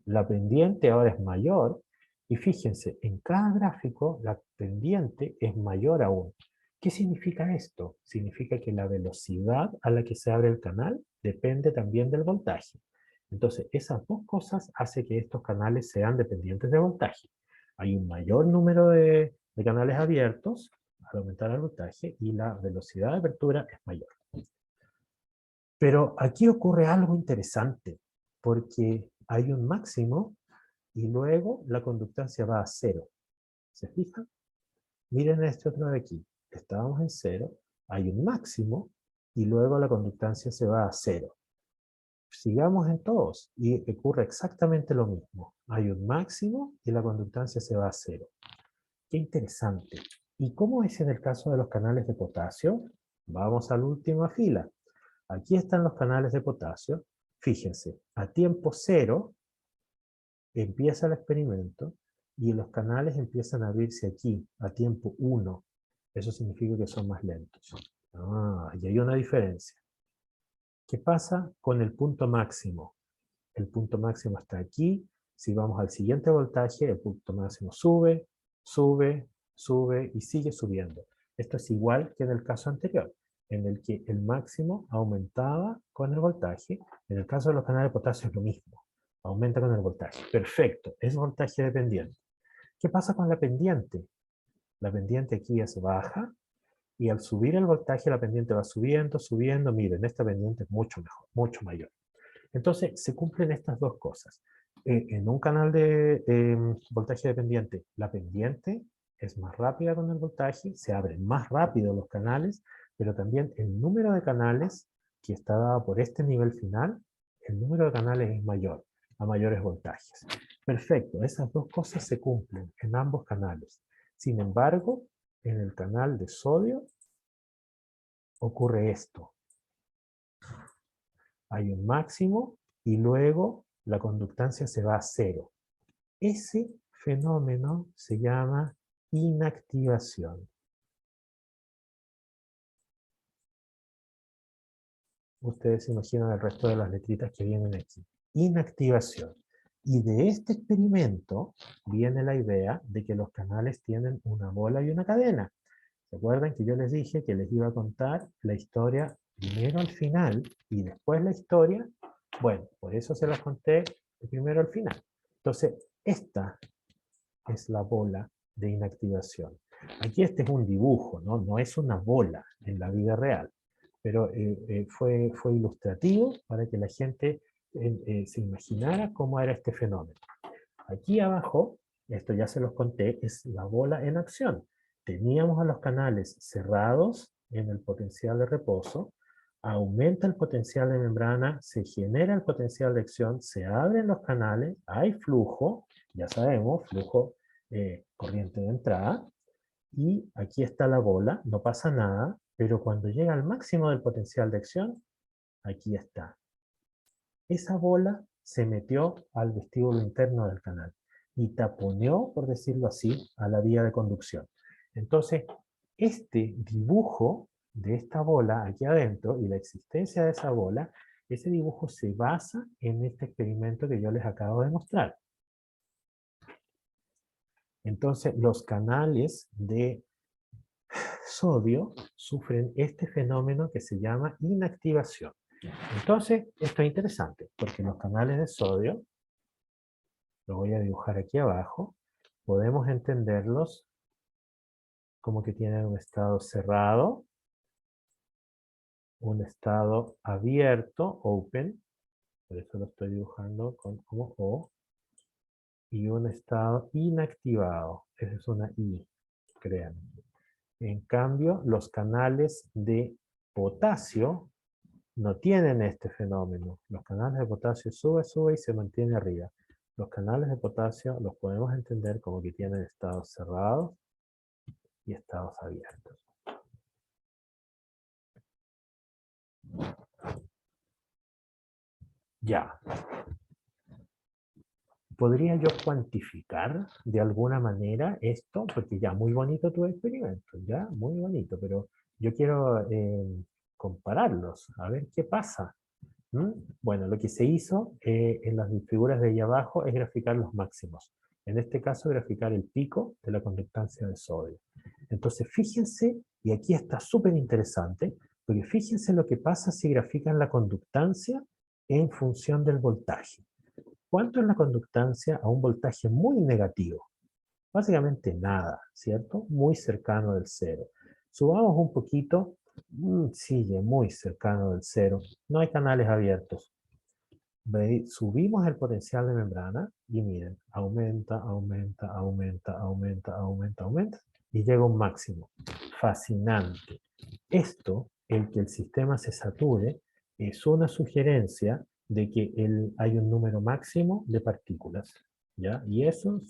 La pendiente ahora es mayor. Y fíjense, en cada gráfico la pendiente es mayor aún. ¿Qué significa esto? Significa que la velocidad a la que se abre el canal depende también del voltaje. Entonces, esas dos cosas hacen que estos canales sean dependientes de voltaje. Hay un mayor número de canales abiertos al aumentar el voltaje y la velocidad de apertura es mayor. Pero aquí ocurre algo interesante, porque hay un máximo y luego la conductancia va a cero. ¿Se fijan? Miren este otro de aquí. Estábamos en cero, hay un máximo y luego la conductancia se va a cero. Sigamos en todos y ocurre exactamente lo mismo. Hay un máximo y la conductancia se va a cero. Qué interesante. ¿Y cómo es en el caso de los canales de potasio? Vamos a la última fila. Aquí están los canales de potasio. Fíjense, a tiempo cero empieza el experimento y los canales empiezan a abrirse aquí, a tiempo 1. Eso significa que son más lentos. Y hay una diferencia. ¿Qué pasa con el punto máximo? El punto máximo está aquí. Si vamos al siguiente voltaje, el punto máximo sube, sube, sube y sigue subiendo. Esto es igual que en el caso anterior, en el que el máximo aumentaba con el voltaje. En el caso de los canales de potasio es lo mismo. Aumenta con el voltaje. Perfecto, es voltaje dependiente. ¿Qué pasa con la pendiente? La pendiente aquí es baja y al subir el voltaje la pendiente va subiendo, subiendo. Miren, esta pendiente es mucho mejor, mucho mayor. Entonces, se cumplen estas dos cosas. En un canal de voltaje dependiente, la pendiente es más rápida con el voltaje, se abren más rápido los canales, pero también el número de canales que está dado por este nivel final, el número de canales es mayor, a mayores voltajes. Perfecto, esas dos cosas se cumplen en ambos canales. Sin embargo, en el canal de sodio ocurre esto. Hay un máximo y luego la conductancia se va a cero. Ese fenómeno se llama inactivación. Ustedes se imaginan el resto de las letritas que vienen aquí. Inactivación. Y de este experimento viene la idea de que los canales tienen una bola y una cadena. ¿Se acuerdan que yo les dije que les iba a contar la historia primero al final y después la historia? Bueno, por eso se las conté de primero al final. Entonces, esta es la bola de inactivación. Aquí este es un dibujo, ¿no? No es una bola en la vida real, pero fue ilustrativo para que la gente se imaginara cómo era este fenómeno. Aquí abajo, esto ya se los conté, es la bola en acción. Teníamos a los canales cerrados en el potencial de reposo, aumenta el potencial de membrana, se genera el potencial de acción, se abren los canales, hay flujo, ya sabemos, flujo corriente de entrada, y aquí está la bola, no pasa nada, pero cuando llega al máximo del potencial de acción, aquí está. Esa bola se metió al vestíbulo interno del canal y taponeó, por decirlo así, a la vía de conducción. Entonces, este dibujo de esta bola aquí adentro y la existencia de esa bola, ese dibujo se basa en este experimento que yo les acabo de mostrar. Entonces, los canales de sodio sufren este fenómeno que se llama inactivación. Entonces, esto es interesante, porque los canales de sodio, lo voy a dibujar aquí abajo, podemos entenderlos como que tienen un estado cerrado, un estado abierto, open, por eso lo estoy dibujando como O, y un estado inactivado, esa es una I, crean. En cambio, los canales de potasio no tienen este fenómeno. Los canales de potasio sube y se mantiene arriba. Los canales de potasio los podemos entender como que tienen estados cerrados y estados abiertos. Ya. ¿Podría yo cuantificar de alguna manera esto? Porque ya, muy bonito tu experimento, ya, muy bonito, pero yo quiero compararlos, a ver qué pasa. ¿Mm? Bueno, lo que se hizo en las figuras de ahí abajo es graficar los máximos. En este caso, graficar el pico de la conductancia de sodio. Entonces, fíjense, y aquí está súper interesante, porque fíjense lo que pasa si grafican la conductancia en función del voltaje. ¿Cuánto es la conductancia a un voltaje muy negativo? Básicamente nada, ¿cierto? Muy cercano del cero. Subamos un poquito, sigue muy cercano del cero. No hay canales abiertos. Subimos el potencial de membrana y miren, aumenta, aumenta, aumenta, aumenta, aumenta, aumenta y llega a un máximo. Fascinante. Esto, el que el sistema se sature, es una sugerencia de que hay un número máximo de partículas. ¿Ya? Y eso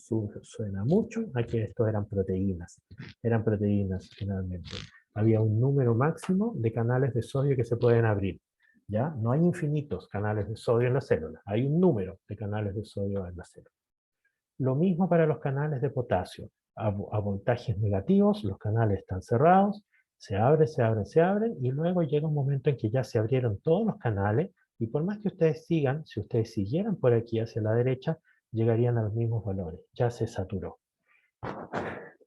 suena mucho a que estos eran proteínas. Eran proteínas finalmente. Había un número máximo de canales de sodio que se pueden abrir. ¿Ya? No hay infinitos canales de sodio en la célula. Hay un número de canales de sodio en la célula. Lo mismo para los canales de potasio. A voltajes negativos, los canales están cerrados, se abren, se abren, se abren, y luego llega un momento en que ya se abrieron todos los canales, y por más que ustedes sigan, si ustedes siguieran por aquí hacia la derecha, llegarían a los mismos valores. Ya se saturó.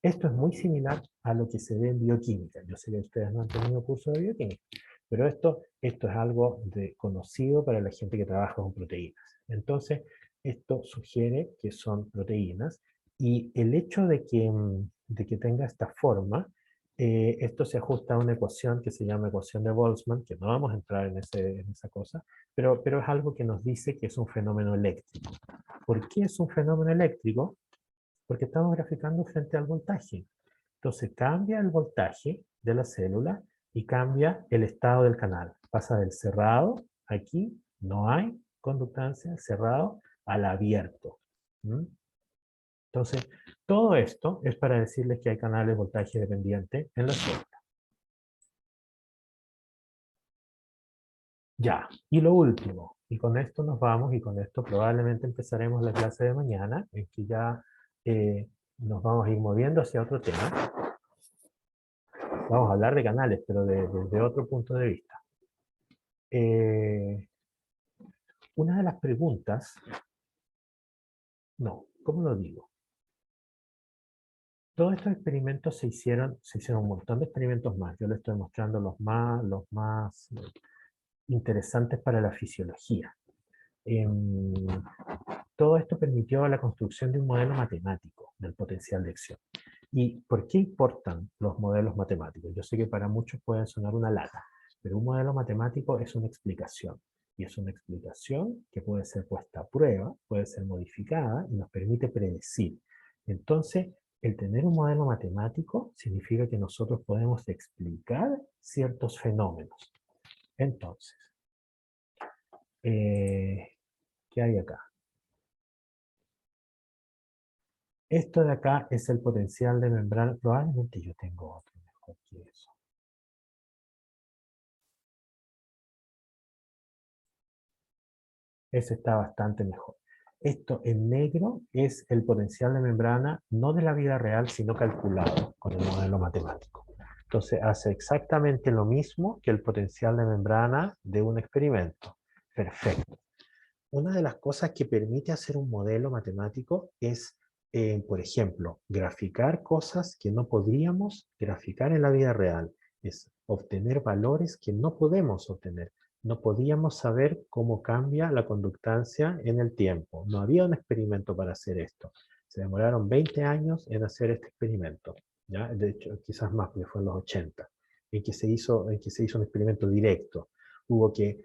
Esto es muy similar a lo que se ve en bioquímica. Yo sé que ustedes no han tenido curso de bioquímica, pero esto es algo conocido para la gente que trabaja con proteínas. Entonces, esto sugiere que son proteínas, y el hecho de que tenga esta forma, esto se ajusta a una ecuación que se llama ecuación de Boltzmann, que no vamos a entrar en esa cosa, pero es algo que nos dice que es un fenómeno eléctrico. ¿Por qué es un fenómeno eléctrico? Porque estamos graficando frente al voltaje. Entonces cambia el voltaje de la célula y cambia el estado del canal. Pasa del cerrado, aquí no hay conductancia, cerrado, al abierto. ¿Mm? Entonces, todo esto es para decirles que hay canales de voltaje dependiente en la célula. Ya, y lo último, y con esto nos vamos, y con esto probablemente empezaremos la clase de mañana, en que ya nos vamos a ir moviendo hacia otro tema. Vamos a hablar de canales, pero desde otro punto de vista. Una de las preguntas, no, ¿cómo lo digo? Todos estos experimentos se hicieron un montón de experimentos más. Yo les estoy mostrando los más interesantes para la fisiología. Todo esto permitió la construcción de un modelo matemático del potencial de acción. ¿Y por qué importan los modelos matemáticos? Yo sé que para muchos pueden sonar una lata, pero un modelo matemático es una explicación. Y es una explicación que puede ser puesta a prueba, puede ser modificada y nos permite predecir. Entonces, el tener un modelo matemático significa que nosotros podemos explicar ciertos fenómenos. Entonces, ¿qué hay acá? Esto de acá es el potencial de membrana. Probablemente yo tengo otro mejor que eso. Ese está bastante mejor. Esto en negro es el potencial de membrana, no de la vida real, sino calculado con el modelo matemático. Entonces hace exactamente lo mismo que el potencial de membrana de un experimento. Perfecto. Una de las cosas que permite hacer un modelo matemático es, por ejemplo, graficar cosas que no podríamos graficar en la vida real. Es obtener valores que no podemos obtener. No podíamos saber cómo cambia la conductancia en el tiempo. No había un experimento para hacer esto. Se demoraron 20 años en hacer este experimento. ¿Ya? De hecho, quizás más, porque fue en los 80, en que se hizo un experimento directo. Hubo que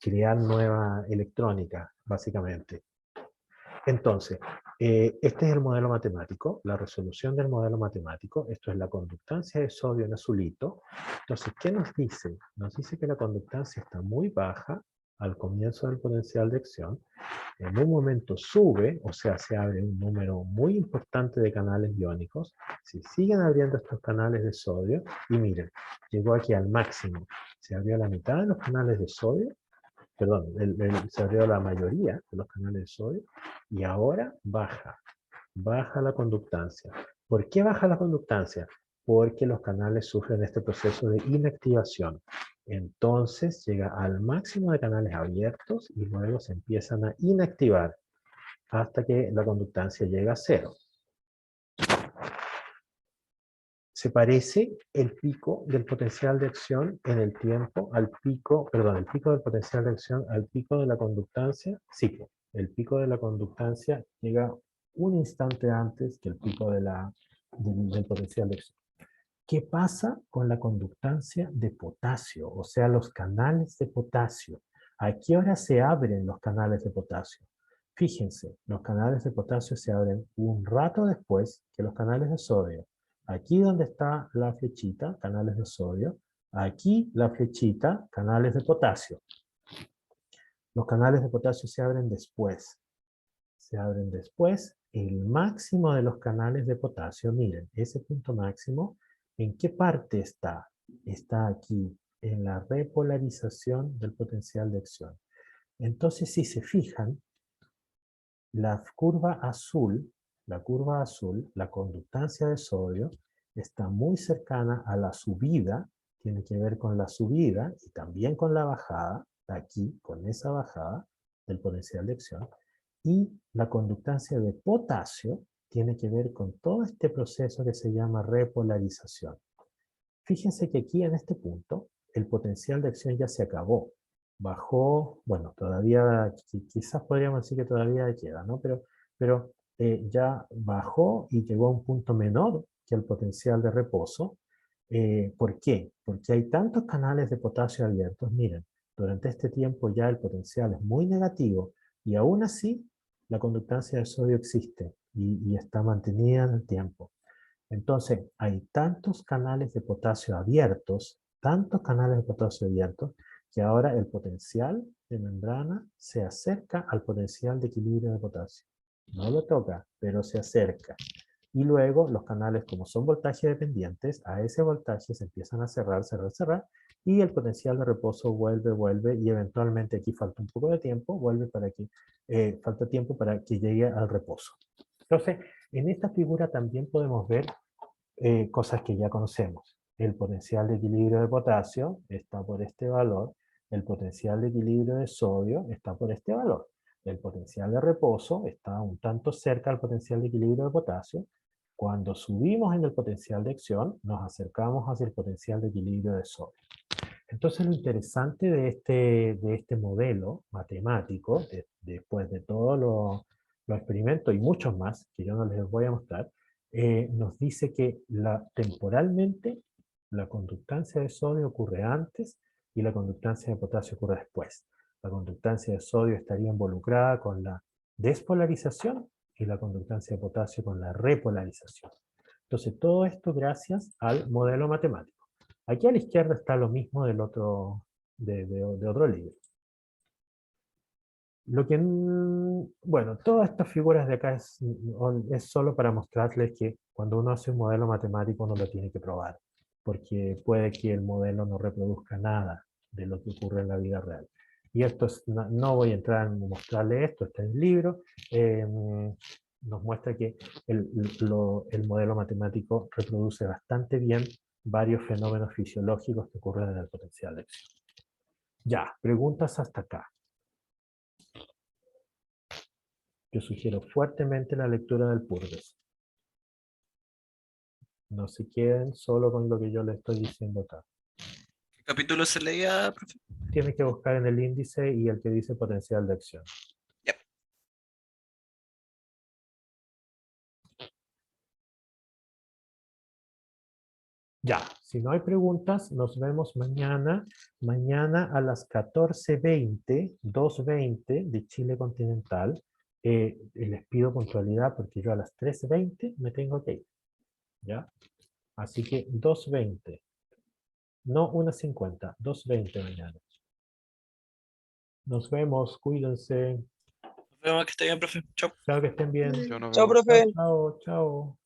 crear nueva electrónica, básicamente. Entonces, este es el modelo matemático, la resolución del modelo matemático. Esto es la conductancia de sodio en azulito. Entonces, ¿qué nos dice? Nos dice que la conductancia está muy baja al comienzo del potencial de acción. En un momento sube, o sea, se abre un número muy importante de canales iónicos. Se siguen abriendo estos canales de sodio y miren, llegó aquí al máximo. Se abrió la mitad de los canales de sodio, perdón, se abrió la mayoría de los canales de sodio y ahora baja la conductancia. ¿Por qué baja la conductancia? Porque los canales sufren este proceso de inactivación. Entonces llega al máximo de canales abiertos y luego se empiezan a inactivar hasta que la conductancia llega a cero. Se parece el pico del potencial de acción en el tiempo al pico, perdón, el pico del potencial de acción al pico de la conductancia. Sí, el pico de la conductancia llega un instante antes que el pico del potencial de acción. ¿Qué pasa con la conductancia de potasio? O sea, los canales de potasio. ¿A qué hora se abren los canales de potasio? Fíjense, los canales de potasio se abren un rato después que los canales de sodio. Aquí donde está la flechita, canales de sodio. Aquí la flechita, canales de potasio. Los canales de potasio se abren después. Se abren después. El máximo de los canales de potasio, miren, ese punto máximo, ¿en qué parte está? Está aquí, en la repolarización del potencial de acción. Entonces, si se fijan, la curva azul, la conductancia de sodio, está muy cercana a la subida, tiene que ver con la subida y también con la bajada, aquí, con esa bajada del potencial de acción, y la conductancia de potasio tiene que ver con todo este proceso que se llama repolarización. Fíjense que aquí en este punto, el potencial de acción ya se acabó. Bajó, bueno, todavía, quizás podríamos decir que todavía queda, ¿no? Pero ya bajó y llegó a un punto menor que el potencial de reposo. ¿Por qué? Porque hay tantos canales de potasio abiertos. Miren, durante este tiempo ya el potencial es muy negativo y aún así la conductancia de sodio existe y está mantenida en el tiempo. Entonces, hay tantos canales de potasio abiertos, que ahora el potencial de membrana se acerca al potencial de equilibrio de potasio. No lo toca, pero se acerca. Y luego los canales, como son voltaje dependientes, a ese voltaje se empiezan a cerrar, y el potencial de reposo vuelve, y eventualmente aquí falta un poco de tiempo, falta tiempo para que llegue al reposo. Entonces, en esta figura también podemos ver cosas que ya conocemos. El potencial de equilibrio de potasio está por este valor, el potencial de equilibrio de sodio está por este valor. El potencial de reposo está un tanto cerca al potencial de equilibrio de potasio. Cuando subimos en el potencial de acción, nos acercamos hacia el potencial de equilibrio de sodio. Entonces lo interesante de este modelo matemático, después de todos los experimentos y muchos más, que yo no les voy a mostrar, nos dice que temporalmente la conductancia de sodio ocurre antes y la conductancia de potasio ocurre después. La conductancia de sodio estaría involucrada con la despolarización y la conductancia de potasio con la repolarización. Entonces todo esto gracias al modelo matemático. Aquí a la izquierda está lo mismo del otro, de otro libro. Bueno, todas estas figuras de acá es solo para mostrarles que cuando uno hace un modelo matemático uno lo tiene que probar, porque puede que el modelo no reproduzca nada de lo que ocurre en la vida real. Y esto no voy a entrar en mostrarle esto, está en el libro. Nos muestra que el modelo matemático reproduce bastante bien varios fenómenos fisiológicos que ocurren en el potencial de acción. Ya, preguntas hasta acá. Yo sugiero fuertemente la lectura del Purves. No se queden solo con lo que yo les estoy diciendo acá.
¿Qué capítulo se leía, profe?
Tienen que buscar en el índice y el que dice potencial de acción.
Yep.
Ya, si no hay preguntas, nos vemos mañana. Mañana a las 14:20, 2:20 de Chile continental. Les pido puntualidad porque yo a las 3:20 me tengo que ir. ¿Ya? Así que 2:20. No 1:50, 2:20 mañana. Nos vemos, cuídense.
Nos vemos, que esté bien, profe. Chau.
Chao, que estén bien.
Mm.
Chao, nos
Chao,
vemos.
profe.
Chao, chao.